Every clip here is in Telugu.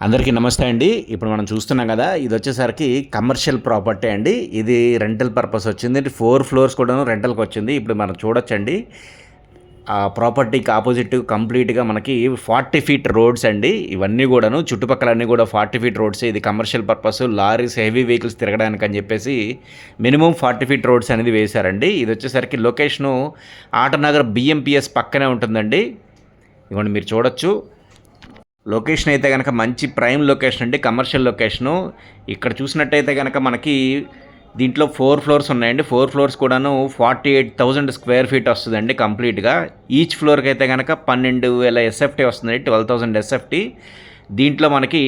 అందరికీ నమస్తే అండి. ఇప్పుడు మనం చూస్తున్నాం కదా, ఇది వచ్చేసరికి కమర్షియల్ ప్రాపర్టీ అండి. ఇది రెంటల్ పర్పస్ వచ్చింది. 4 ఫ్లోర్స్ కూడాను రెంటల్కి వచ్చింది. ఇప్పుడు మనం చూడొచ్చండి, ఆ ప్రాపర్టీకి ఆపోజిట్ కంప్లీట్గా మనకి 40 ఫీట్ రోడ్స్ అండి. ఇవన్నీ కూడాను చుట్టుపక్కలన్నీ కూడా 40 ఫీట్ రోడ్స్. ఇది commercial purpose, lorries, heavy vehicles తిరగడానికి అని చెప్పేసి మినిమం 40 ఫీట్ రోడ్స్ అనేది వేశారండి. ఇది వచ్చేసరికి లొకేషను ఆటనగర్ బిఎంపిఎస్ పక్కనే ఉంటుందండి. ఇవ్వండి మీరు చూడొచ్చు. లొకేషన్ అయితే కనుక మంచి ప్రైమ్ లొకేషన్ అండి, కమర్షియల్ లొకేషను. ఇక్కడ చూసినట్టయితే కనుక మనకి దీంట్లో 4 ఫ్లోర్స్ ఉన్నాయండి. 4 ఫ్లోర్స్ కూడాను 48,000 స్క్వేర్ ఫీట్ వస్తుందండి కంప్లీట్గా. ఈచ్ ఫ్లోర్కి అయితే కనుక 12,000 ఎస్ఎఫ్టీ వస్తుంది, 12,000 ఎస్ఎఫ్టీ. దీంట్లో మనకి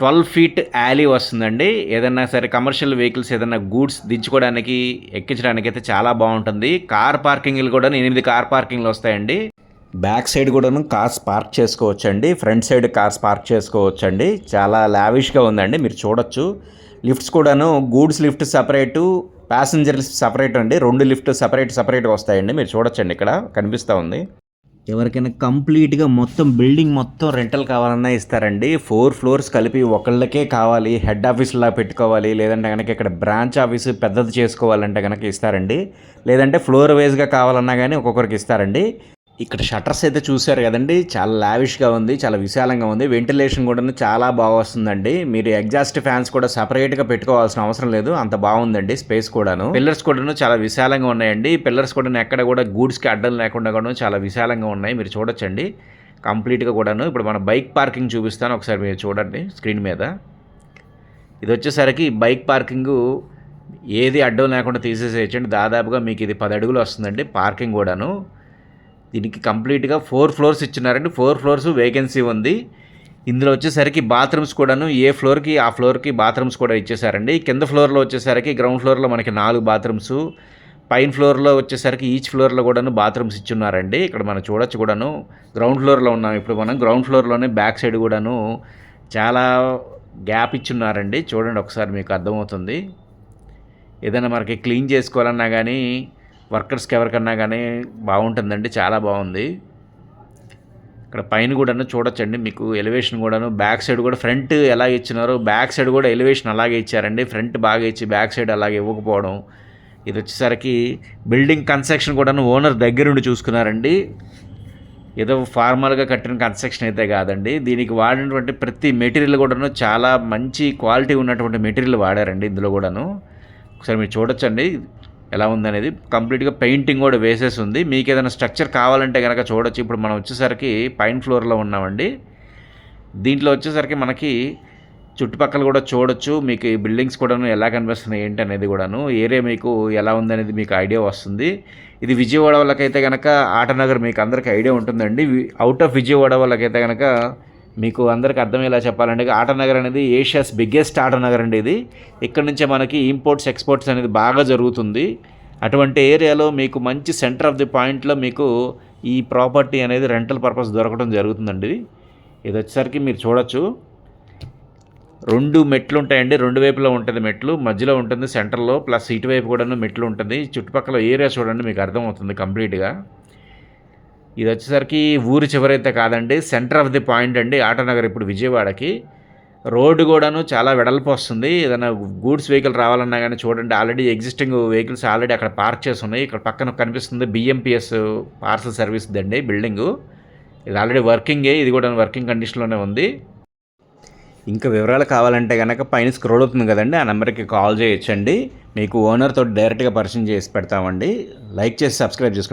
12 ఫీట్ యాలీ వస్తుందండి. ఏదైనా సరే కమర్షియల్ వెహికల్స్ ఏదైనా గూడ్స్ దించుకోవడానికి, ఎక్కించడానికి అయితే చాలా బాగుంటుంది. కార్ పార్కింగ్లు కూడా 8 కార్ పార్కింగ్లు వస్తాయండి. బ్యాక్ సైడ్ కూడాను కార్స్ పార్క్ చేసుకోవచ్చండి, ఫ్రంట్ సైడ్ కార్స్ పార్క్ చేసుకోవచ్చండి. చాలా లావిష్గా ఉందండి, మీరు చూడొచ్చు. లిఫ్ట్స్ కూడాను goods lift separate, passenger lift separate అండి. 2 లిఫ్ట్ సపరేట్గా వస్తాయండి. మీరు చూడొచ్చండి, ఇక్కడ కనిపిస్తూ ఉంది. ఎవరికైనా కంప్లీట్గా మొత్తం బిల్డింగ్ మొత్తం రెంటల్ కావాలన్నా ఇస్తారండి. 4 ఫ్లోర్స్ కలిపి ఒకళ్ళకే కావాలి, హెడ్ ఆఫీస్లా పెట్టుకోవాలి, లేదంటే కనుక ఇక్కడ బ్రాంచ్ ఆఫీస్ పెద్దది చేసుకోవాలంటే కనుక ఇస్తారండి. లేదంటే ఫ్లోర్ వైజ్గా కావాలన్నా కానీ ఒక్కొక్కరికి ఇస్తారండి. ఇక్కడ షట్టర్స్ అయితే చూశారు కదండి, చాలా లావిష్గా ఉంది, చాలా విశాలంగా ఉంది. వెంటిలేషన్ కూడా చాలా బాగా వస్తుందండి. మీరు ఎగ్జాస్ట్ ఫ్యాన్స్ కూడా సపరేట్గా పెట్టుకోవాల్సిన అవసరం లేదు, అంత బాగుందండి స్పేస్ కూడాను. పిల్లర్స్ కూడాను చాలా విశాలంగా ఉన్నాయండి. పిల్లర్స్ కూడా ఎక్కడ కూడా గూడ్స్కి అడ్డం లేకుండా కూడా చాలా విశాలంగా ఉన్నాయి, మీరు చూడొచ్చండి కంప్లీట్గా కూడాను. ఇప్పుడు మన బైక్ పార్కింగ్ చూపిస్తాను, ఒకసారి మీరు చూడండి స్క్రీన్ మీద. ఇది వచ్చేసరికి బైక్ పార్కింగు ఏది అడ్డం లేకుండా తీసేసేయచ్చండి. దాదాపుగా మీకు ఇది 10 అడుగులు వస్తుందండి పార్కింగ్ కూడాను. దీనికి కంప్లీట్గా 4 ఫ్లోర్స్ ఇచ్చినారండి. 4 ఫ్లోర్స్ వేకెన్సీ ఉంది. ఇందులో వచ్చేసరికి బాత్రూమ్స్ కూడాను ఏ ఫ్లోర్కి ఆ ఫ్లోర్కి బాత్రూమ్స్ కూడా ఇచ్చేసారండి. కింద ఫ్లోర్లో వచ్చేసరికి గ్రౌండ్ ఫ్లోర్లో మనకి 4 బాత్రూమ్స్, పైన ఫ్లోర్లో వచ్చేసరికి ఈచ్ ఫ్లోర్లో కూడాను బాత్రూమ్స్ ఇచ్చున్నారండి. ఇక్కడ మనం చూడొచ్చు కూడాను. గ్రౌండ్ ఫ్లోర్లో ఉన్నాం ఇప్పుడు మనం. గ్రౌండ్ ఫ్లోర్లోనే బ్యాక్ సైడ్ కూడాను చాలా గ్యాప్ ఇచ్చున్నారండి. చూడండి ఒకసారి, మీకు అర్థమవుతుంది. ఏదైనా మనకి క్లీన్ చేసుకోవాలన్నా కానీ, వర్కర్స్కి ఎవరికన్నా కానీ బాగుంటుందండి, చాలా బాగుంది. ఇక్కడ పైన కూడాను చూడొచ్చండి, మీకు ఎలివేషన్ కూడాను. బ్యాక్ సైడ్ కూడా ఫ్రంట్ ఎలా ఇచ్చినారో బ్యాక్ సైడ్ కూడా ఎలివేషన్ అలాగే ఇచ్చారండి. ఫ్రంట్ బాగా ఇచ్చి బ్యాక్ సైడ్ అలాగే ఇవ్వకపోవడం. ఇది వచ్చేసరికి బిల్డింగ్ కన్స్ట్రక్షన్ కూడాను ఓనర్ దగ్గరుండి చూసుకున్నారండి. ఏదో ఫార్మల్గా కట్టిన కన్స్ట్రక్షన్ అయితే కాదండి. దీనికి వాడినటువంటి ప్రతి మెటీరియల్ కూడాను చాలా మంచి క్వాలిటీ ఉన్నటువంటి మెటీరియల్ వాడారండి ఇందులో కూడాను. ఒకసారి మీరు చూడొచ్చండి ఎలా ఉందనేది. కంప్లీట్గా పెయింటింగ్ కూడా వేసేసి ఉంది. మీకు ఏదైనా స్ట్రక్చర్ కావాలంటే కనుక చూడొచ్చు. ఇప్పుడు మనం వచ్చేసరికి పైన ఫ్లోర్లో ఉన్నామండి. దీంట్లో వచ్చేసరికి మనకి చుట్టుపక్కల కూడా చూడొచ్చు. మీకు ఈ బిల్డింగ్స్ కూడాను ఎలా కనిపిస్తున్నాయి ఏంటి అనేది కూడాను, ఏరియా మీకు ఎలా ఉందనేది మీకు ఐడియా వస్తుంది. ఇది విజయవాడ వాళ్ళకైతే కనుక ఆటనగర్ మీకు అందరికీ ఐడియా ఉంటుందండి. అవుట్ ఆఫ్ విజయవాడ వాళ్ళకైతే కనుక మీకు అందరికీ అర్థమయ్యేలా చెప్పాలంటే, ఆటనగర్ అనేది ఏషియాస్ బిగ్గెస్ట్ ఆటనగర్ అండి ఇది. ఇక్కడ నుంచే మనకి ఇంపోర్ట్స్ ఎక్స్పోర్ట్స్ అనేది బాగా జరుగుతుంది. అటువంటి ఏరియాలో మీకు మంచి సెంటర్ ఆఫ్ ది పాయింట్లో మీకు ఈ ప్రాపర్టీ అనేది రెంటల్ పర్పస్ దొరకడం జరుగుతుందండి. ఇది వచ్చేసరికి మీరు చూడొచ్చు, 2 మెట్లు ఉంటాయండి. 2 వైపులో ఉంటుంది మెట్లు, మధ్యలో ఉంటుంది సెంటర్లో, ప్లస్ ఇటువైపు కూడా మెట్లు ఉంటుంది. చుట్టుపక్కల ఏరియా చూడండి, మీకు అర్థమవుతుంది కంప్లీట్గా. ఇది వచ్చేసరికి ఊరి చివరైతే కాదండి, సెంటర్ ఆఫ్ ది పాయింట్ అండి ఆటనగర్. ఇప్పుడు విజయవాడకి రోడ్డు కూడాను చాలా వెడల్పు వస్తుంది. ఏదైనా గూడ్స్ వెహికల్ రావాలన్నా కానీ చూడండి, ఆల్రెడీ ఎగ్జిస్టింగ్ వెహికల్స్ ఆల్రెడీ అక్కడ పార్క్ చేసి ఉన్నాయి. ఇక్కడ పక్కన కనిపిస్తుంది బిఎంపిఎస్ పార్సల్ సర్వీస్ దండి బిల్డింగు. ఇది ఆల్రెడీ వర్కింగే, ఇది కూడా వర్కింగ్ కండిషన్లోనే ఉంది. ఇంకా వివరాలు కావాలంటే కనుక పైన స్క్రోల్ అవుతుంది కదండి, ఆ నెంబర్కి కాల్ చేయొచ్చండి. మీకు ఓనర్తో డైరెక్ట్గా పరిచయం చేసి పెడతామండి. లైక్ చేసి సబ్స్క్రైబ్ చేసుకోండి.